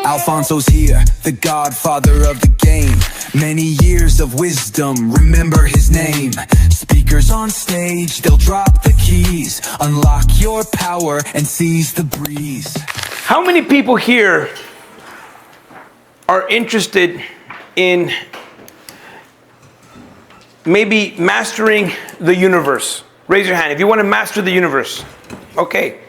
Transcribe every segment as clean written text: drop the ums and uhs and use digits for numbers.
Alfonso's here, the Godfather of the game. Many years of wisdom, remember his name. Speakers on stage, they'll drop the keys. Unlock your power and seize the breeze. How many people here are interested in maybe mastering the universe? Raise your hand if you want to master the universe. Okay.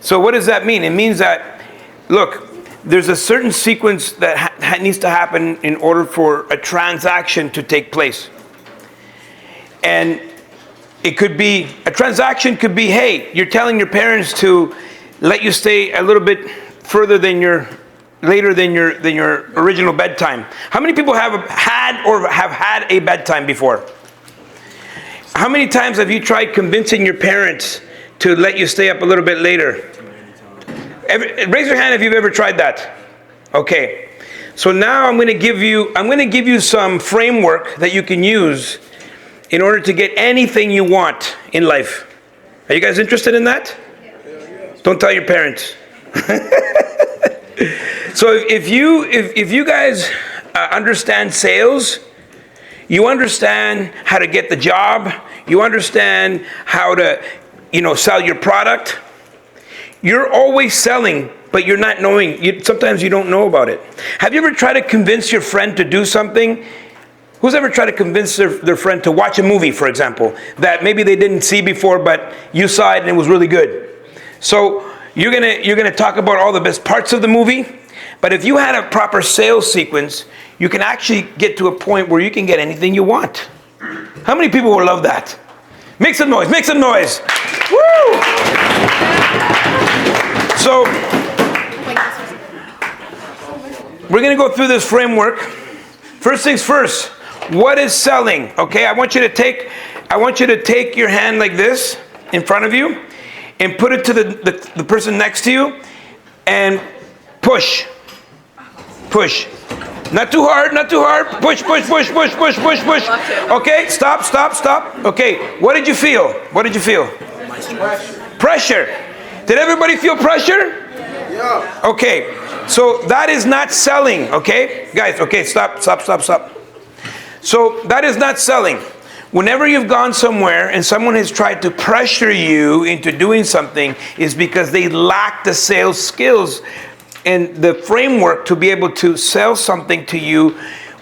So what does that mean? It means that, look, there's a certain sequence that needs to happen in order for a transaction to take place. And it could be, a transaction could be, hey, you're telling your parents to let you stay a little bit further than later than your original bedtime. How many people have had a bedtime before? How many times have you tried convincing your parents to let you stay up a little bit later? Raise your hand if you've ever tried that. Okay. So now I'm going to give you some framework that you can use in order to get anything you want in life. Are you guys interested in that? Don't tell your parents. So if you guys understand sales, you understand how to get the job, you understand how to, sell your product. You're always selling, but you're not knowing. Sometimes you don't know about it. Have you ever tried to convince your friend to do something? Who's ever tried to convince their friend to watch a movie, for example, that maybe they didn't see before, but you saw it and it was really good? So you're gonna talk about all the best parts of the movie, but if you had a proper sales sequence, you can actually get to a point where you can get anything you want. How many people would love that? Make some noise, make some noise. Woo! So, we're going to go through this framework. First things first, what is selling? Okay, I want you to take your hand like this in front of you and put it to the person next to you and push. Push. Not too hard, not too hard. Push, push, push, push, push, push, push. Okay, stop, stop, stop. Okay, what did you feel? What did you feel? Pressure. Did everybody feel pressure? Yeah. Okay, so that is not selling, okay? Guys, okay, stop. So that is not selling. Whenever you've gone somewhere and someone has tried to pressure you into doing something, is because they lack the sales skills and the framework to be able to sell something to you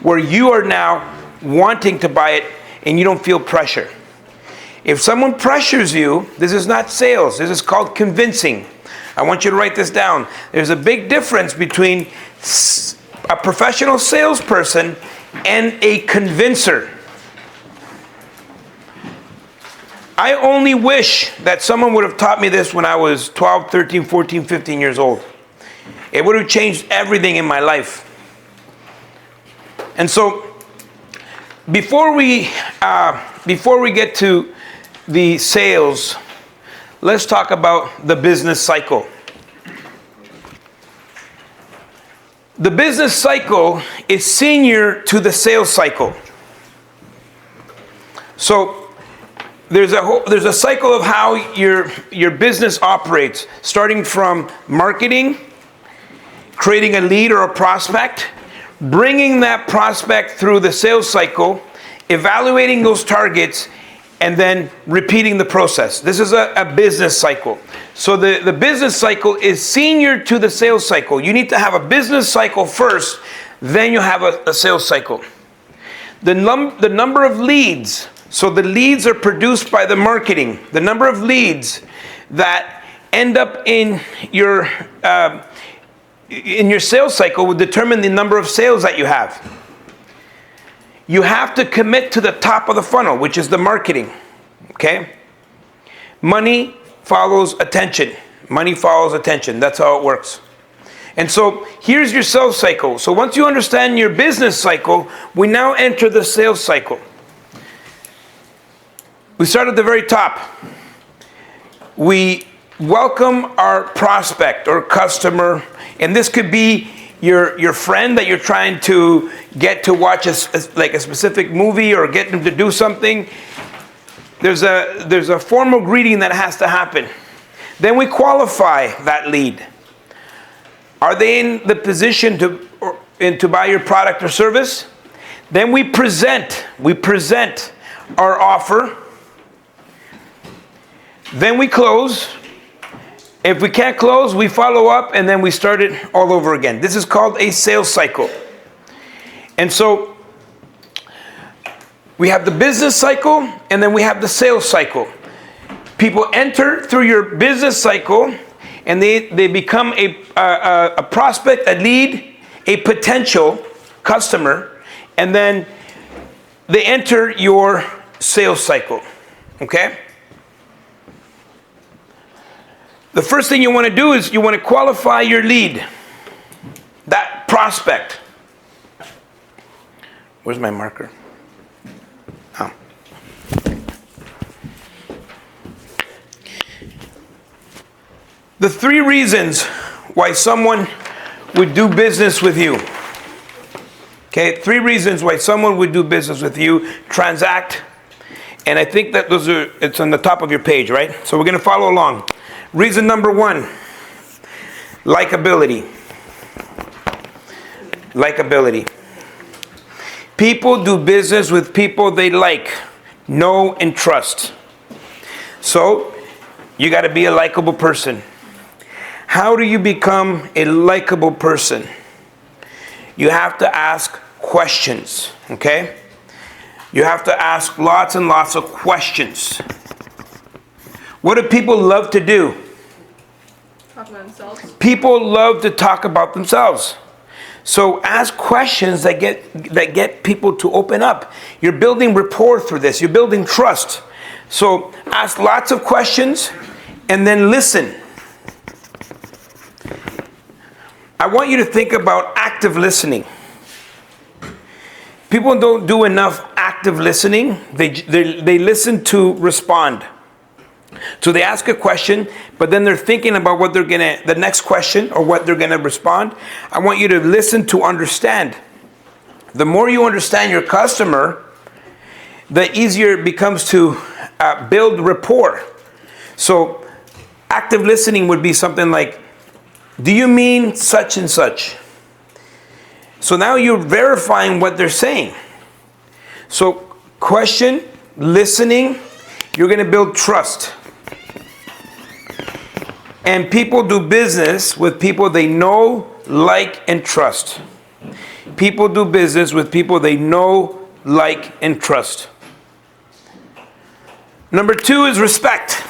where you are now wanting to buy it and you don't feel pressure. If someone pressures you, this is not sales. This is called convincing. I want you to write this down. There's a big difference between a professional salesperson and a convincer. I only wish that someone would have taught me this when I was 12, 13, 14, 15 years old. It would have changed everything in my life. And so, before we get to the sales, let's talk about the business cycle. The business cycle is senior to the sales cycle. So there's a cycle of how your business operates, starting from marketing, creating a lead or a prospect, bringing that prospect through the sales cycle, evaluating those targets, and then repeating the process. This is a business cycle. So the business cycle is senior to the sales cycle. You need to have a business cycle first, then you have a sales cycle. The number of leads, so the leads are produced by the marketing. The number of leads that end up in your sales cycle will determine the number of sales that you have. You have to commit to the top of the funnel, which is the marketing, okay? Money follows attention. Money follows attention. That's how it works. And so here's your sales cycle. So once you understand your business cycle, we now enter the sales cycle. We start at the very top. We welcome our prospect or customer, and this could be your friend that you're trying to get to watch a specific movie or get them to do something. There's a formal greeting that has to happen. Then we qualify that lead. Are they in the position to buy your product or service? Then we present our offer. Then we close. If we can't close, we follow up, and then we start it all over again. This is called a sales cycle. And so we have the business cycle, and then we have the sales cycle. People enter through your business cycle, and they become a prospect, a lead, a potential customer, and then they enter your sales cycle, okay? The first thing you want to do is you want to qualify your lead, that prospect. Where's my marker? Oh. The 3 reasons why someone would do business with you. Okay, 3 reasons why someone would do business with you, transact, and I think that it's on the top of your page, right? So we're going to follow along. Reason number 1, likability. Likability. People do business with people they like, know, and trust. So you got to be a likable person. How do you become a likable person? You have to ask questions, okay? You have to ask lots and lots of questions. What do people love to do? Talk about themselves. People love to talk about themselves. So ask questions that get people to open up. You're building rapport through this. You're building trust. So ask lots of questions and then listen. I want you to think about active listening. People don't do enough active listening. They listen to respond. So they ask a question, but then they're thinking about the next question or what they're gonna respond. I want you to listen to understand. The more you understand your customer, the easier it becomes to build rapport. So active listening would be something like, do you mean such and such? So now you're verifying what they're saying. So question, listening, you're going to build trust. And people do business with people they know, like, and trust. People do business with people they know, like, and trust. Number 2 is respect.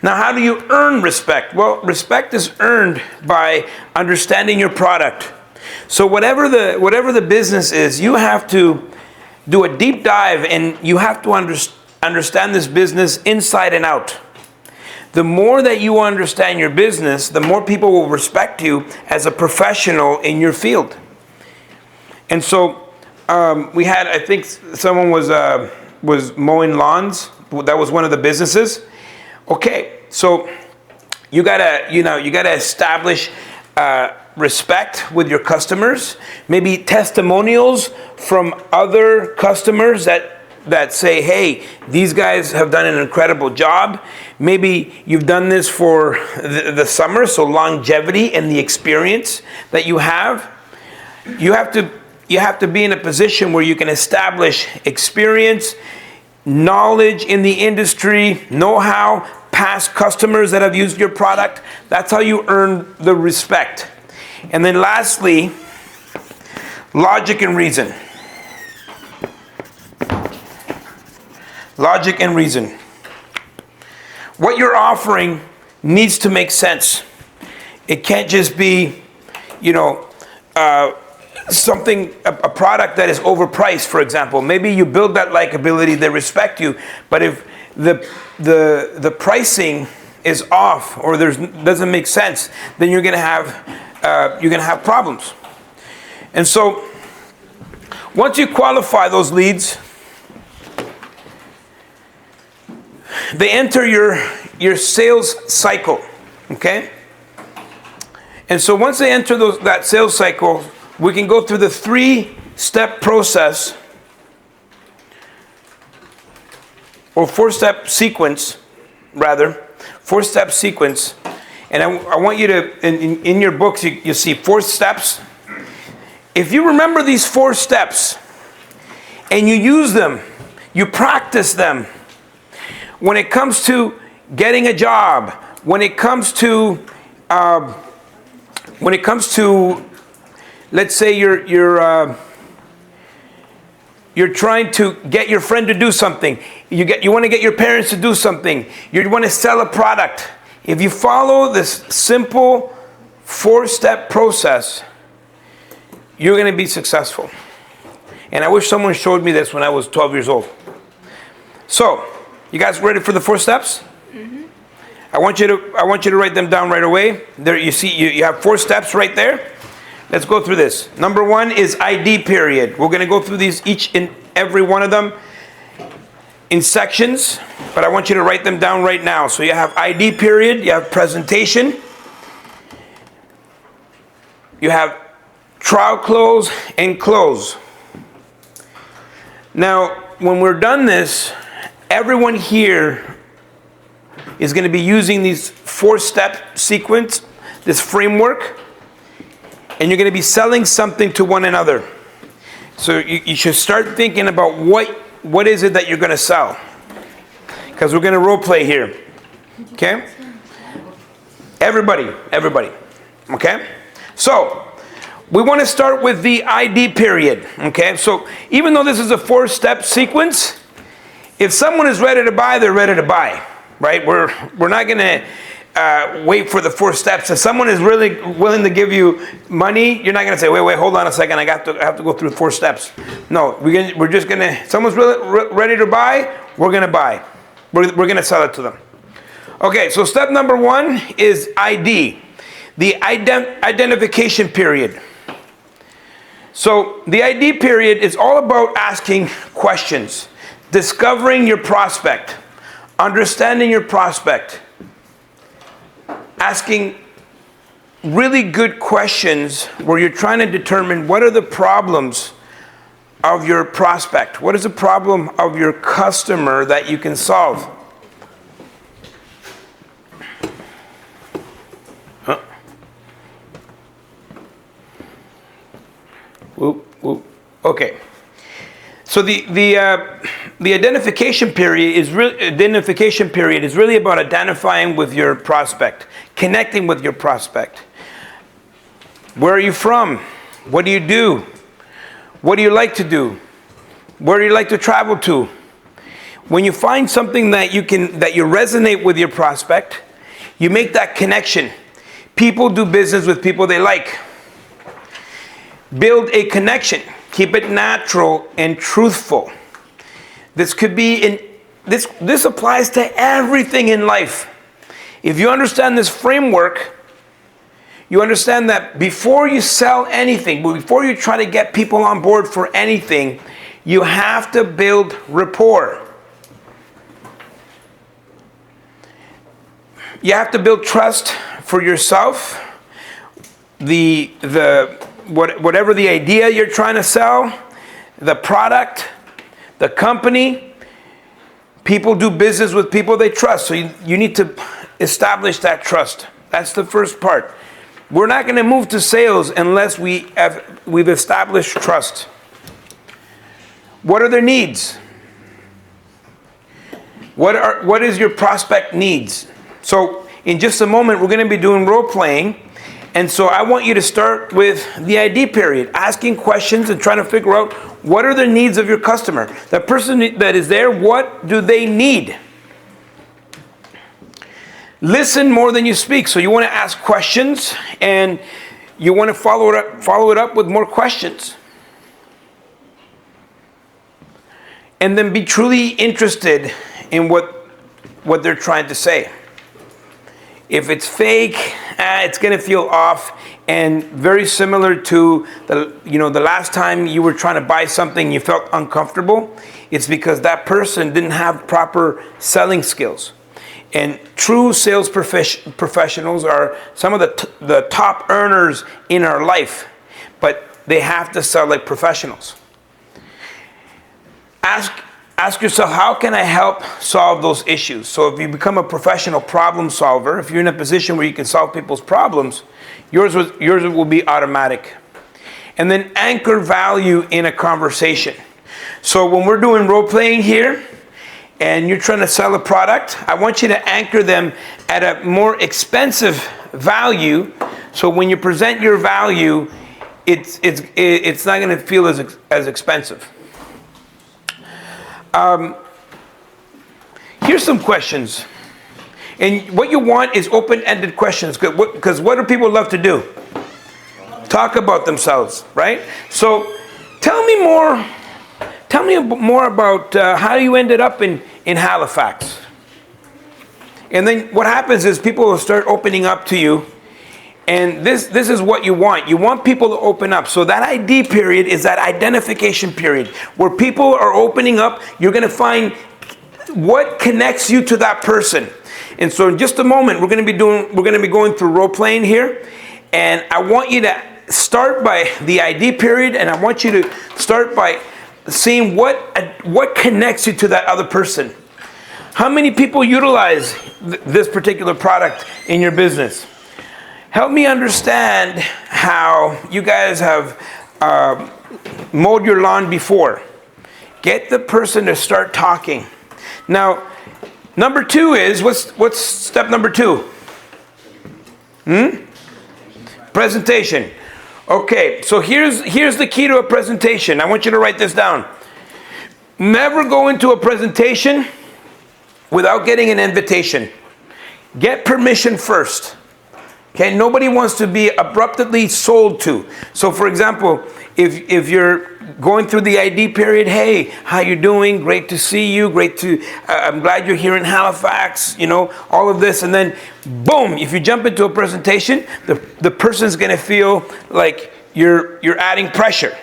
Now, how do you earn respect? Well, respect is earned by understanding your product. So whatever the business is, you have to do a deep dive, and you have to understand this business inside and out. The more that you understand your business, the more people will respect you as a professional in your field. And so we had, I think someone was mowing lawns. That was one of the businesses. Okay, so you gotta establish respect with your customers. Maybe testimonials from other customers that say, hey, these guys have done an incredible job. Maybe you've done this for the summer, so longevity and the experience that you have. You have to be in a position where you can establish experience, knowledge in the industry, know-how, past customers that have used your product. That's how you earn the respect. And then lastly, logic and reason. Logic and reason. What you're offering needs to make sense. It can't just be, something, a product that is overpriced, for example. Maybe you build that likability, they respect you, but if the pricing is off or doesn't make sense, then you're gonna have problems. And so once you qualify those leads, they enter your sales cycle, okay? And so once they enter that sales cycle, we can go through the 3-step process or 4-step sequence, rather. 4-step sequence. And I want you to, in your books, you see 4 steps. If you remember these 4 steps and you use them, you practice them, when it comes to getting a job, when it comes to, let's say you're trying to get your friend to do something. You want to get your parents to do something. You want to sell a product. If you follow this simple 4-step process, you're going to be successful. And I wish someone showed me this when I was 12 years old. So, you guys ready for the 4 steps? Mm-hmm. I want you to write them down right away. There, you see, you have 4 steps right there. Let's go through this. Number 1 is ID period. We're going to go through these, each and every one of them, in sections, but I want you to write them down right now. So you have ID period, you have presentation, you have trial close and close. Now, when we're done this, everyone here is going to be using these 4-step sequence, this framework, and you're going to be selling something to one another. So you should start thinking about what is it that you're going to sell? Because we're going to role play here. Okay? Everybody. Okay? So, we want to start with the ID period. Okay? So, even though this is a 4-step sequence, if someone is ready to buy, they're ready to buy. Right? We're not going to wait for the 4 steps. If someone is really willing to give you money, you're not going to say, wait, hold on a second, I have to go through 4 steps. No, we're just going to, someone's really ready to buy, we're going to buy. We're going to sell it to them. Okay, so step number 1 is ID, the identification period. So the ID period is all about asking questions, discovering your prospect, understanding your prospect, asking really good questions where you're trying to determine what are the problems of your prospect. What is the problem of your customer that you can solve? Huh? Whoop. Okay. So the identification period is really about identifying with your prospect, connecting with your prospect. Where are you from? What do you do? What do you like to do? Where do you like to travel to? When you find something that you resonate with your prospect, you make that connection. People do business with people they like. Build a connection. Keep it natural and truthful. This could be this applies to everything in life. If you understand this framework, you understand that before you sell anything, before you try to get people on board for anything, you have to build rapport. You have to build trust for yourself, whatever the idea you're trying to sell, the product, the company. People do business with people they trust. So you need to establish that trust. That's the first part. We're not going to move to sales unless we've established trust. What are their needs? What is your prospect needs? So in just a moment, we're going to be doing role playing. And so I want you to start with the ID period, asking questions and trying to figure out what are the needs of your customer. The person that is there, what do they need? Listen more than you speak. So you want to ask questions and you want to follow it up with more questions. And then be truly interested in what they're trying to say. If it's fake, it's going to feel off, and very similar to the last time you were trying to buy something you felt uncomfortable. It's because that person didn't have proper selling skills. And true sales professionals are some of the top earners in our life, but they have to sell like professionals. Ask ask yourself, how can I help solve those issues? So if you become a professional problem solver, if you're in a position where you can solve people's problems, yours will be automatic. And then anchor value in a conversation. So when we're doing role playing here, and you're trying to sell a product, I want you to anchor them at a more expensive value. So when you present your value, it's not going to feel as expensive. Here's some questions. And what you want is open-ended questions. Because what do people love to do? Talk about themselves, right? So tell me more about how you ended up in Halifax. And then what happens is people will start opening up to you. And this is what you want. You want people to open up. So that ID period is that identification period where people are opening up. You're going to find what connects you to that person. And so in just a moment, we're going to be going through role playing here. And I want you to start by the ID period, and I want you to start by seeing what connects you to that other person. How many people utilize this particular product in your business? Help me understand how you guys have mowed your lawn before. Get the person to start talking. Now, number 2 is, what's step number 2? Presentation. Okay, so here's the key to a presentation. I want you to write this down. Never go into a presentation without getting an invitation. Get permission first. Okay, nobody wants to be abruptly sold to. So for example, if you're going through the ID period, hey, how you doing? Great to see you. I'm glad you're here in Halifax, all of this. And then boom, if you jump into a presentation, the person's going to feel like you're adding pressure.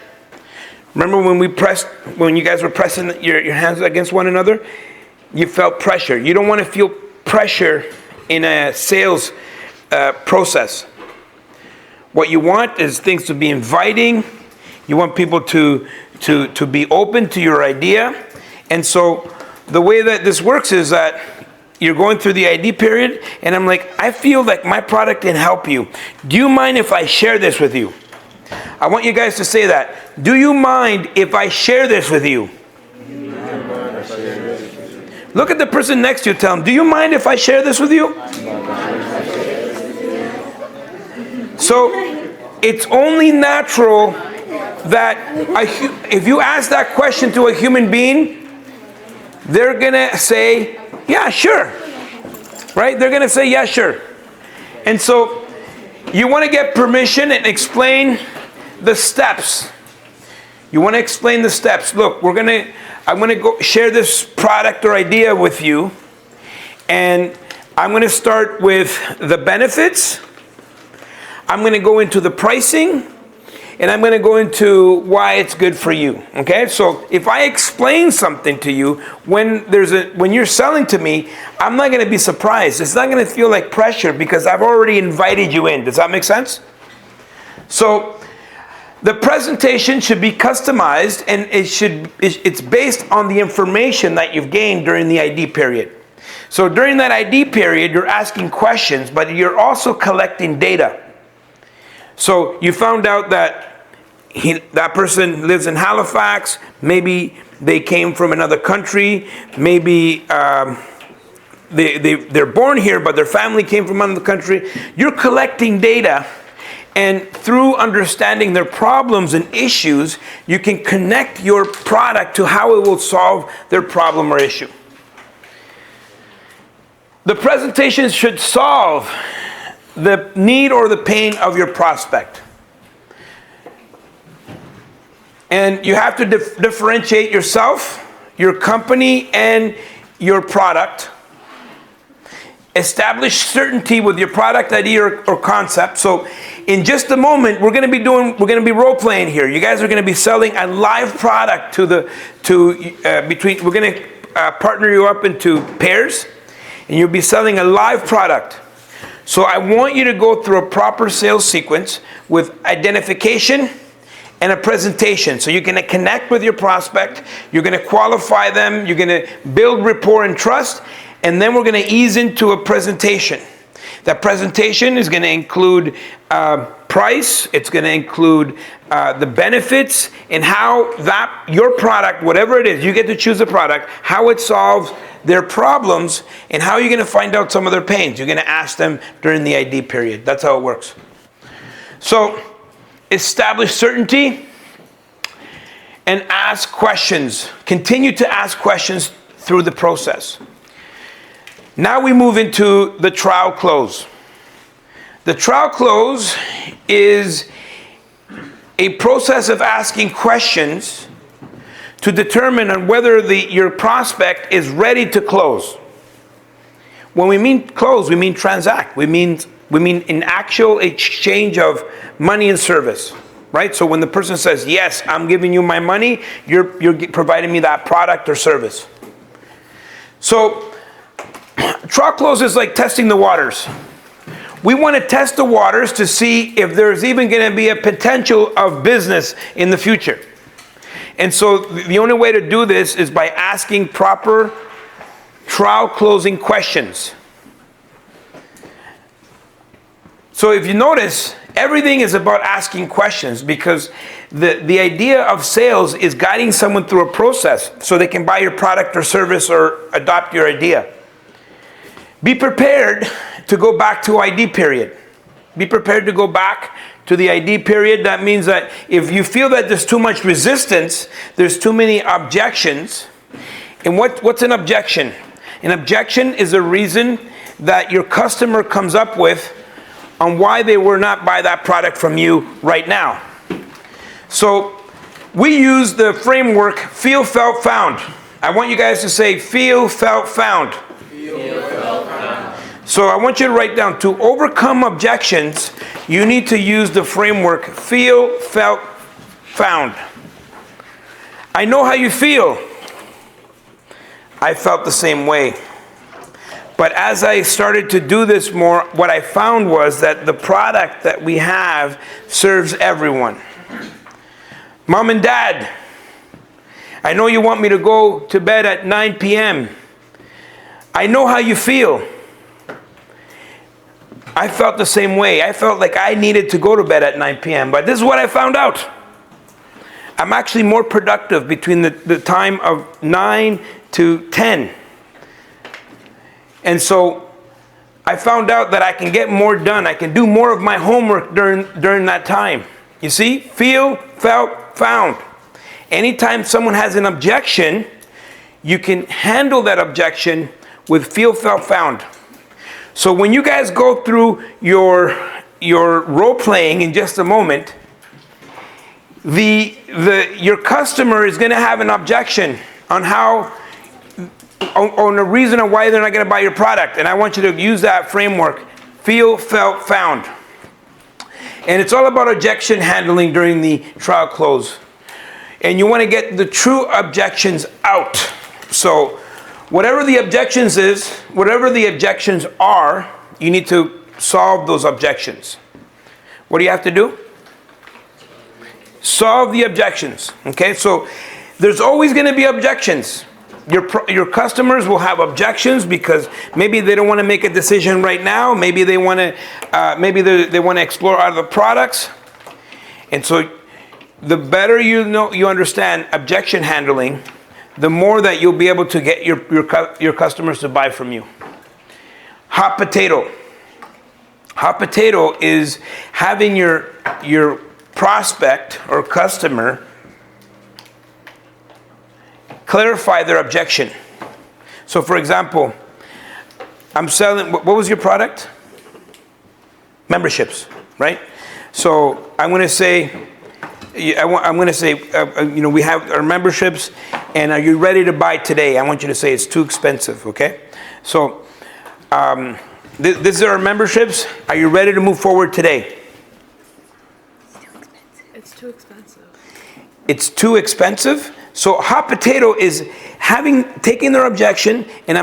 Remember when you guys were pressing your hands against one another? You felt pressure. You don't want to feel pressure in a sales process. What you want is things to be inviting. You want people to be open to your idea. And so the way that this works is that you're going through the ID period, and I'm like, I feel like my product can help you. Do you mind if I share this with you? I want you guys to say that. Do you mind if I share this with you? Look at the person next to you. Tell them, do you mind if I share this with you? So it's only natural that if you ask that question to a human being, they're going to say, yeah, sure. Right? They're going to say, yeah, sure. And so you want to get permission and explain the steps. You want to explain the steps. Look, I'm going to go share this product or idea with you. And I'm going to start with the benefits. I'm going to go into the pricing. And I'm going to go into why it's good for you. Okay? So if I explain something to you, when you're selling to me, I'm not going to be surprised. It's not going to feel like pressure because I've already invited you in. Does that make sense? So the presentation should be customized, and it's based on the information that you've gained during the ID period. So during that ID period, you're asking questions, but you're also collecting data. So you found out that that person lives in Halifax. Maybe they came from another country. Maybe they're born here, but their family came from another country. You're collecting data, and through understanding their problems and issues, you can connect your product to how it will solve their problem or issue. The presentation should solve the need or the pain of your prospect. And you have to differentiate yourself, your company, and your product. Establish certainty with your product idea or concept. So in just a moment, we're going to be role playing here. You guys are going to be selling a live product we're going to partner you up into pairs, and you'll be selling a live product. So I want you to go through a proper sales sequence with identification and a presentation. So you're going to connect with your prospect, you're going to qualify them, you're going to build rapport and trust, and then we're going to ease into a presentation. That presentation is going to include price, it's going to include the benefits, and how that, your product, whatever it is, you get to choose the product, how it solves their problems, and how you're going to find out some of their pains. You're going to ask them during the ID period. That's how it works. So, establish certainty and ask questions. Continue to ask questions through the process. Now we move into the trial close. The trial close is a process of asking questions to determine on whether your prospect is ready to close. When we mean close, we mean transact. We mean an actual exchange of money and service, right? So when the person says, yes, I'm giving you my money, you're providing me that product or service. So trial close is like testing the waters. We want to test the waters to see if there's even going to be a potential of business in the future. And so the only way to do this is by asking proper trial closing questions. So if you notice, everything is about asking questions, because the idea of sales is guiding someone through a process so they can buy your product or service or adopt your idea. Be prepared to go back to ID period. Be prepared to go back to the ID period. That means that if you feel that there's too much resistance, there's too many objections. And what's an objection? An objection is a reason that your customer comes up with on why they will not buy that product from you right now. So we use the framework feel, felt, found. I want you guys to say feel, felt, found. Feel, felt, found. So I want you to write down, to overcome objections, you need to use the framework feel, felt, found. I know how you feel. I felt the same way. But as I started to do this more, what I found was that the product that we have serves everyone. Mom and Dad, I know you want me to go to bed at 9 p.m. I know how you feel. I felt the same way. I felt like I needed to go to bed at 9 p.m. But this is what I found out. I'm actually more productive between the time of 9 to 10. And so I found out that I can get more done. I can do more of my homework during that time. You see? Feel, felt, found. Anytime someone has an objection, you can handle that objection with feel, felt, found. So when you guys go through your role playing in just a moment, your customer is going to have an objection on a reason of why they're not going to buy your product. And I want you to use that framework, feel, felt, found. And it's all about objection handling during the trial close. And you want to get the true objections out. So whatever the objections are, you need to solve those objections. What do you have to do? Solve the objections. Okay, so there's always going to be objections. Your customers will have objections because maybe they don't want to make a decision right now. Maybe they want to they want to explore other products. And so the better you understand objection handling, the more that you'll be able to get your customers to buy from you. Hot potato. Hot potato is having your prospect or customer clarify their objection. So for example, I'm selling, what was your product? Memberships, right? So I'm going to say, we have our memberships, and are you ready to buy today? I want you to say it's too expensive, okay? So this are our memberships. Are you ready to move forward today? It's too expensive. It's too expensive? So hot potato is taking their objection, and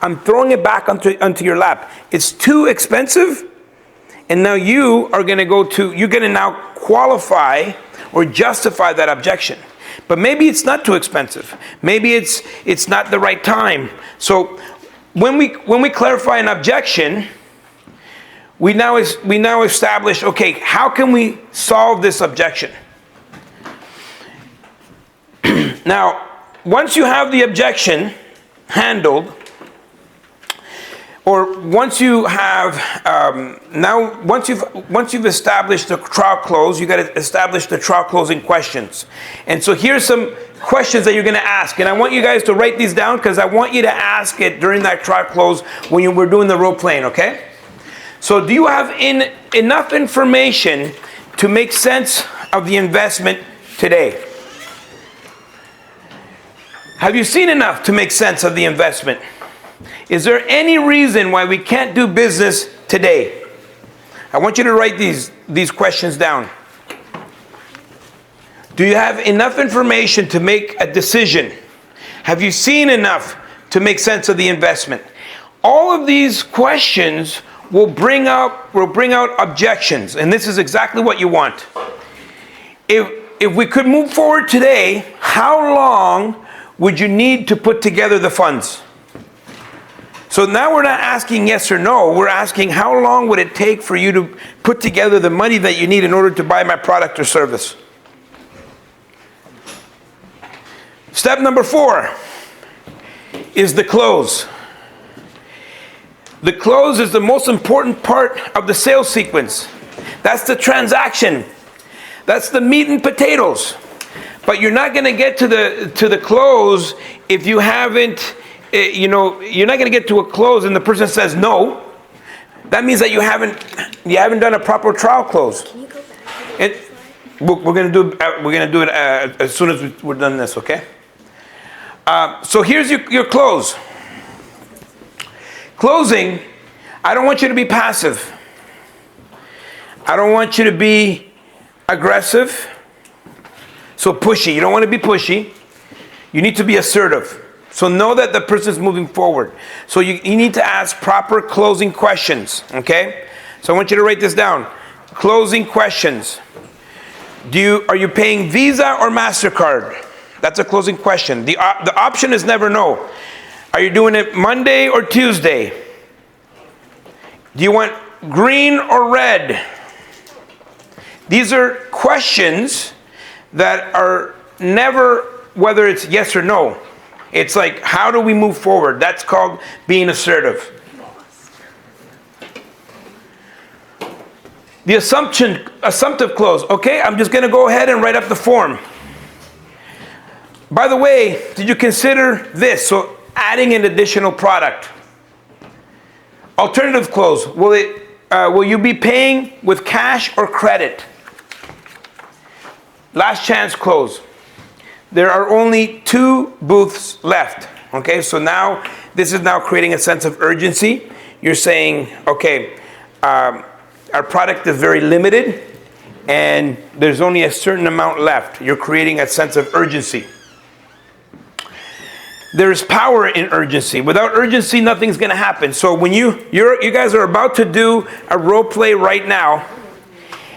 I'm throwing it back onto your lap. It's too expensive, and now you're going to now qualify or justify that objection. But maybe it's not too expensive. Maybe it's not the right time. So when we clarify an objection, we now establish, okay, how can we solve this objection? Now, once you have the objection handled, or once you have once you've established the trial close, you got to establish the trial closing questions. And so here's some questions that you're going to ask, and I want you guys to write these down because I want you to ask it during that trial close when we're doing the role playing. Okay? So, do you have enough information to make sense of the investment today? Have you seen enough to make sense of the investment? Is there any reason why we can't do business today? I want you to write these questions down. Do you have enough information to make a decision? Have you seen enough to make sense of the investment? All of these questions will bring out objections, and this is exactly what you want. If we could move forward today, how long would you need to put together the funds? So now we're not asking yes or no, we're asking how long would it take for you to put together the money that you need in order to buy my product or service? Step number 4 is the close. The close is the most important part of the sales sequence. That's the transaction. That's the meat and potatoes. But you're not going to get to the close if you haven't, you're not going to get to a close and the person says no. That means that you haven't done a proper trial close. Can you go back to the We're going to do it as soon as we're done this, okay? So here's your close. Closing, I don't want you to be passive. I don't want you to be aggressive. So pushy. You don't want to be pushy. You need to be assertive. So know that the person's moving forward. So you need to ask proper closing questions, okay? So I want you to write this down. Closing questions. Are you paying Visa or MasterCard? That's a closing question. The option is never no. Are you doing it Monday or Tuesday? Do you want green or red? These are questions that are never whether it's yes or no. It's like, how do we move forward? That's called being assertive. The assumptive close. Okay, I'm just going to go ahead and write up the form. By the way, did you consider this? So adding an additional product. Alternative close. Will you be paying with cash or credit? Last chance close. There are only 2 booths left. Okay, so now this is now creating a sense of urgency. You're saying, okay, our product is very limited and there's only a certain amount left. You're creating a sense of urgency. There's power in urgency. Without urgency, nothing's going to happen. So when you guys are about to do a role play right now,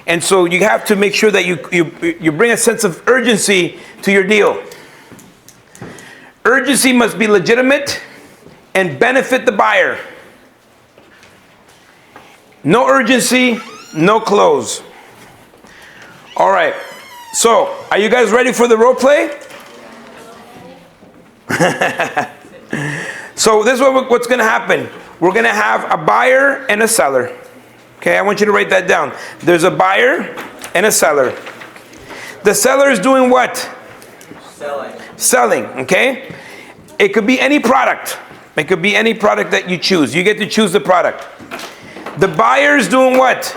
and so you have to make sure that you bring a sense of urgency to your deal. Urgency must be legitimate and benefit the buyer. No urgency, no close. All right. So, are you guys ready for the role play? So this is what's going to happen. We're going to have a buyer and a seller. Okay, I want you to write that down. There's a buyer and a seller. The seller is doing what? Selling, okay? It could be any product. It could be any product that you choose. You get to choose the product. The buyer is doing what?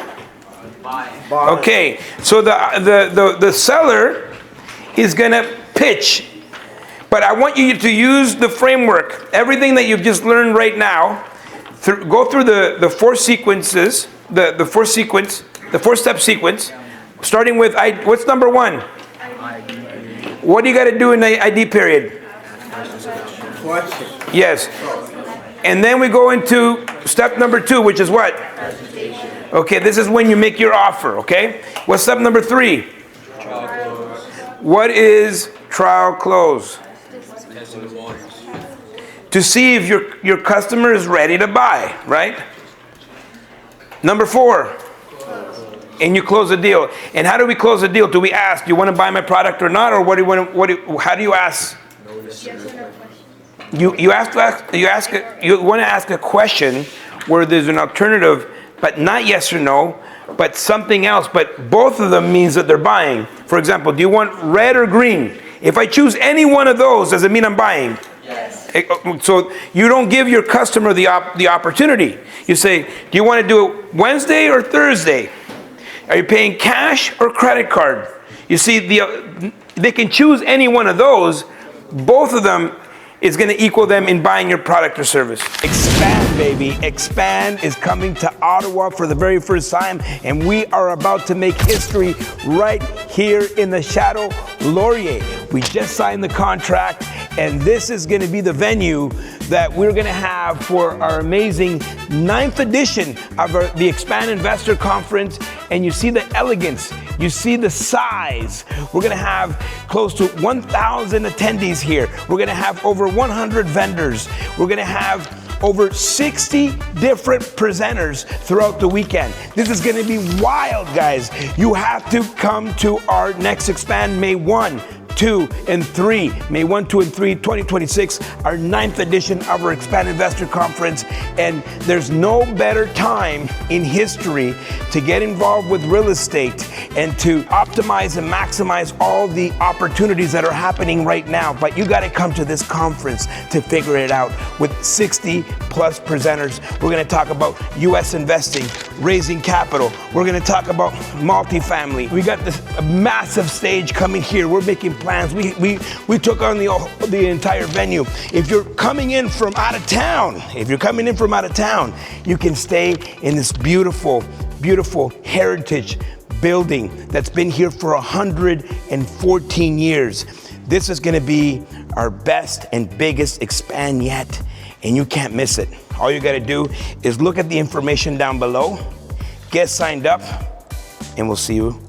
Buying. Okay, so the seller is going to pitch. But I want you to use the framework. Everything that you've just learned right now, go through the 4 sequences, the 4-step sequence, starting with what's number 1? What do you got to do in the ID period? Yes. And then we go into step number 2, which is what? Okay, this is when you make your offer, okay? What's step number 3? What is trial close? To see if your customer is ready to buy, right? Number 4. And you close the deal. And how do we close the deal? Do we ask, do you want to buy my product or not? Or how do you ask? You want to ask a question where there's an alternative, but not yes or no, but something else. But both of them means that they're buying. For example, do you want red or green? If I choose any one of those, does it mean I'm buying? Yes. So you don't give your customer the opportunity. You say, do you want to do it Wednesday or Thursday? Are you paying cash or credit card? You see, they can choose any one of those. Both of them is going to equal them in buying your product or service. Expand, baby. Expand is coming to Ottawa for the very first time, and we are about to make history right here in the Chateau Laurier. We just signed the contract, and this is going to be the venue that we're going to have for our amazing 9th edition of the Expand Investor Conference. And you see the elegance, you see the size. We're going to have close to 1,000 attendees here. We're going to have over 100 vendors. We're going to have over 60 different presenters throughout the weekend. This is going to be wild, guys. You have to come to our next Expand May 1, 2, and 3, May 1, 2, and 3, 2026, our 9th edition of our Expand Investor Conference. And there's no better time in history to get involved with real estate and to optimize and maximize all the opportunities that are happening right now. But you got to come to this conference to figure it out. With 60 plus presenters, we're going to talk about U.S. investing, raising capital. We're going to talk about multifamily. We got this massive stage coming here. We're making plans. We took on the entire venue. If you're coming in from out of town, you can stay in this beautiful, beautiful heritage building that's been here for 114 years. This is going to be our best and biggest Expand yet, and you can't miss it. All you got to do is look at the information down below, get signed up, and we'll see you